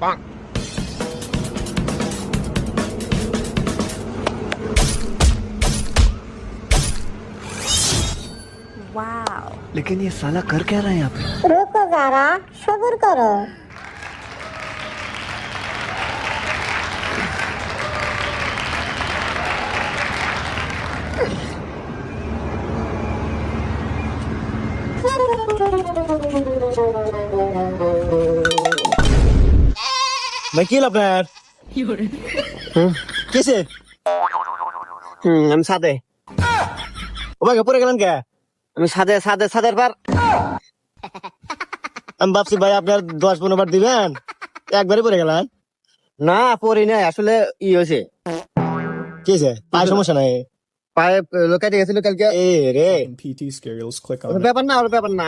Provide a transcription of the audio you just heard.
Wow. लेकिन ये साला कर क्या रहा है यहाँ पे? रुको जरा, सब्र करो। ভাই কি আপনার কিসে हम सादे ও ভাই পরে গেলেন কে? हम सादे सादे सादे पर আমি ভাবছি ভাই আপনার 10-15 বার দিবেন, একবারই পরে গেলেন। না পরি না আসলে ই হয়েছে কিসে পায় সমস্যা নাই। পায়ে লোকাতে গেছিল কালকে এ রে PT skills, click on it. ব্যাপার না ব্যাপার না